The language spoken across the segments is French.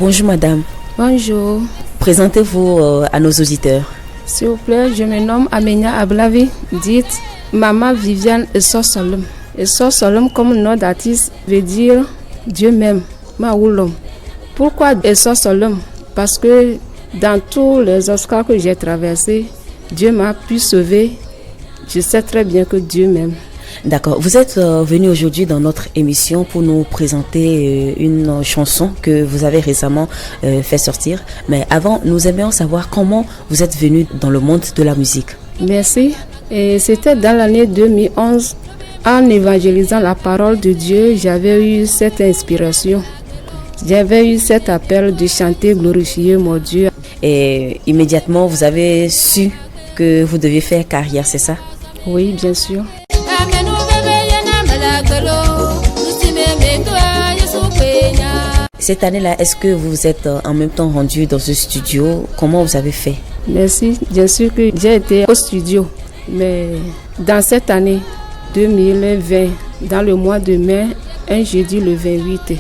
Bonjour madame. Bonjour. Présentez-vous à nos auditeurs. S'il vous plaît, je me nomme Amenia Ablavi, dite Maman Viviane Essor Solom. Essor Solom comme nom d'artiste veut dire Dieu m'aime, Maoulom. Pourquoi Essor Solom? Parce que dans tous les obstacles que j'ai traversés, Dieu m'a pu sauver. Je sais très bien que Dieu m'aime. D'accord. Vous êtes venu aujourd'hui dans notre émission pour nous présenter une chanson que vous avez récemment fait sortir. Mais avant, nous aimerions savoir comment vous êtes venu dans le monde de la musique. Merci. Et c'était dans l'année 2011. En évangélisant la parole de Dieu, j'avais eu cette inspiration. J'avais eu cet appel de chanter, glorifier mon Dieu. Et immédiatement, vous avez su que vous deviez faire carrière, c'est ça? Oui, bien sûr. Cette année-là, est-ce que vous vous êtes en même temps rendu dans ce studio? Comment vous avez fait? Merci. Bien sûr que j'ai été au studio. Mais dans cette année 2020, dans le mois de mai, un jeudi le 28,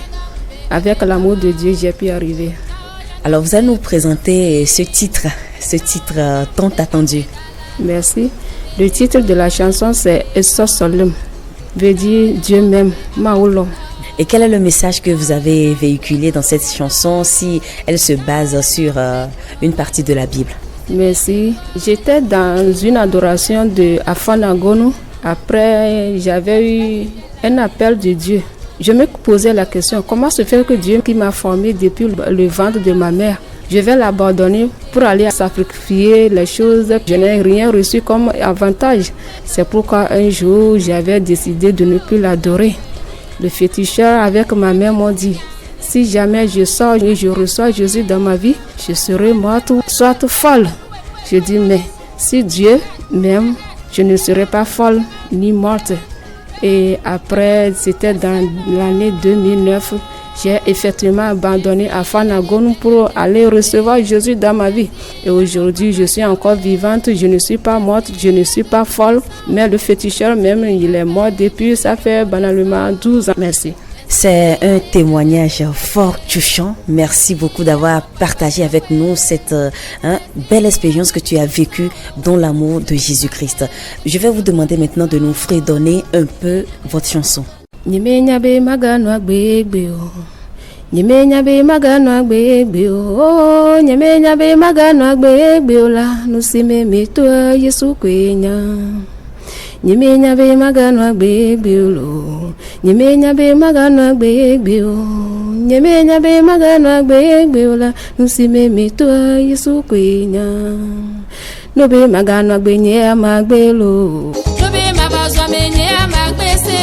avec l'amour de Dieu, j'ai pu arriver. Alors, vous allez nous présenter ce titre tant attendu. Merci. Le titre de la chanson, c'est Essor Solom, veut dire Dieu m'aime, Maoulom. Et quel est le message que vous avez véhiculé dans cette chanson si elle se base sur une partie de la Bible? Merci. J'étais dans une adoration de Afanagono. Après, j'avais eu un appel de Dieu. Je me posais la question, comment se fait que Dieu qui m'a formé depuis le ventre de ma mère, je vais l'abandonner pour aller sacrifier les choses. Je n'ai rien reçu comme avantage. C'est pourquoi un jour, j'avais décidé de ne plus l'adorer. Le féticheur avec ma mère m'ont dit, si jamais je sors et je reçois Jésus dans ma vie, je serai morte ou soit folle. Je dis, mais si Dieu m'aime, je ne serai pas folle ni morte. Et après, c'était dans l'année 2009, j'ai effectivement abandonné Afanagono pour aller recevoir Jésus dans ma vie. Et aujourd'hui, je suis encore vivante, je ne suis pas morte, je ne suis pas folle. Mais le féticheur même, il est mort depuis, ça fait banalement 12 ans. Merci. C'est un témoignage fort touchant. Merci beaucoup d'avoir partagé avec nous cette belle expérience que tu as vécue dans l'amour de Jésus-Christ. Je vais vous demander maintenant de nous fredonner un peu votre chanson. Nyemenya magano agbegbe o. Nyemenya magano agbegbe o. Nyemenya magano agbegbe o la. Nusime meto Yesu kwenya. Nyemenya magano agbegbe o lo. Nyemenya magano agbegbe o. Nyemenya magano agbegbe o la. Nusime meto Yesu kwenya. Nobe magano agbenye amagbelo. Nobe mabazo amenye amagbese.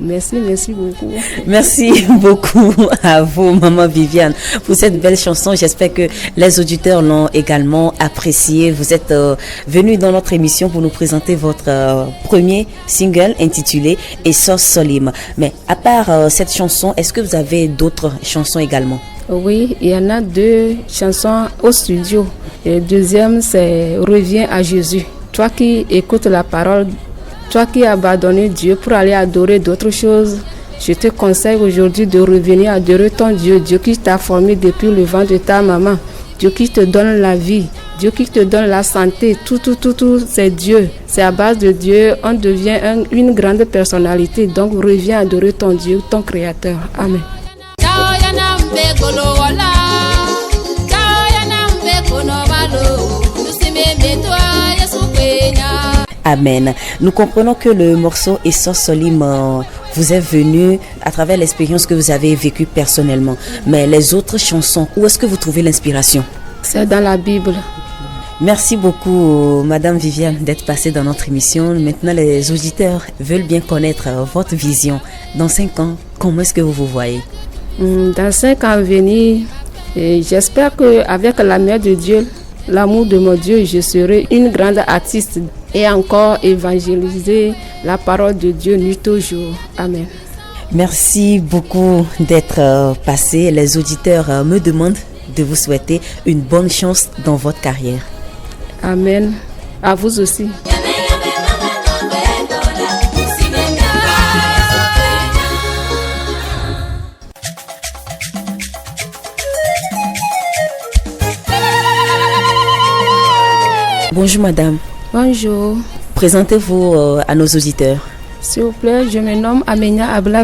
Merci beaucoup. Merci beaucoup à vous, Maman Viviane, pour cette belle chanson. J'espère que les auditeurs l'ont également appréciée. Vous êtes venus dans notre émission pour nous présenter votre premier single intitulé Essor Solom. Mais à part cette chanson, est-ce que vous avez d'autres chansons également? Oui, il y en a 2 chansons au studio. Et le deuxième, c'est Reviens à Jésus. Toi qui écoutes la parole, toi qui as abandonné Dieu pour aller adorer d'autres choses, je te conseille aujourd'hui de revenir adorer ton Dieu, Dieu qui t'a formé depuis le ventre de ta maman, Dieu qui te donne la vie, Dieu qui te donne la santé, tout, c'est Dieu. C'est à base de Dieu, on devient une grande personnalité. Donc reviens adorer ton Dieu, ton Créateur. Amen. Amen. Nous comprenons que le morceau Essor Solom vous est venu à travers l'expérience que vous avez vécue personnellement. Mais les autres chansons, où est-ce que vous trouvez l'inspiration? C'est dans la Bible. Merci beaucoup, Madame Viviane, d'être passée dans notre émission. Maintenant, les auditeurs veulent bien connaître votre vision. Dans 5 ans, comment est-ce que vous vous voyez? Dans 5 ans à venir, j'espère qu'avec la main de Dieu, l'amour de mon Dieu, je serai une grande artiste et encore évangéliser la parole de Dieu nuit au jour. Amen. Merci beaucoup d'être passé. Les auditeurs me demandent de vous souhaiter une bonne chance dans votre carrière. Amen. À vous aussi. Bonjour madame. Bonjour. Présentez-vous à nos auditeurs. S'il vous plaît, je me nomme Amenia Abla.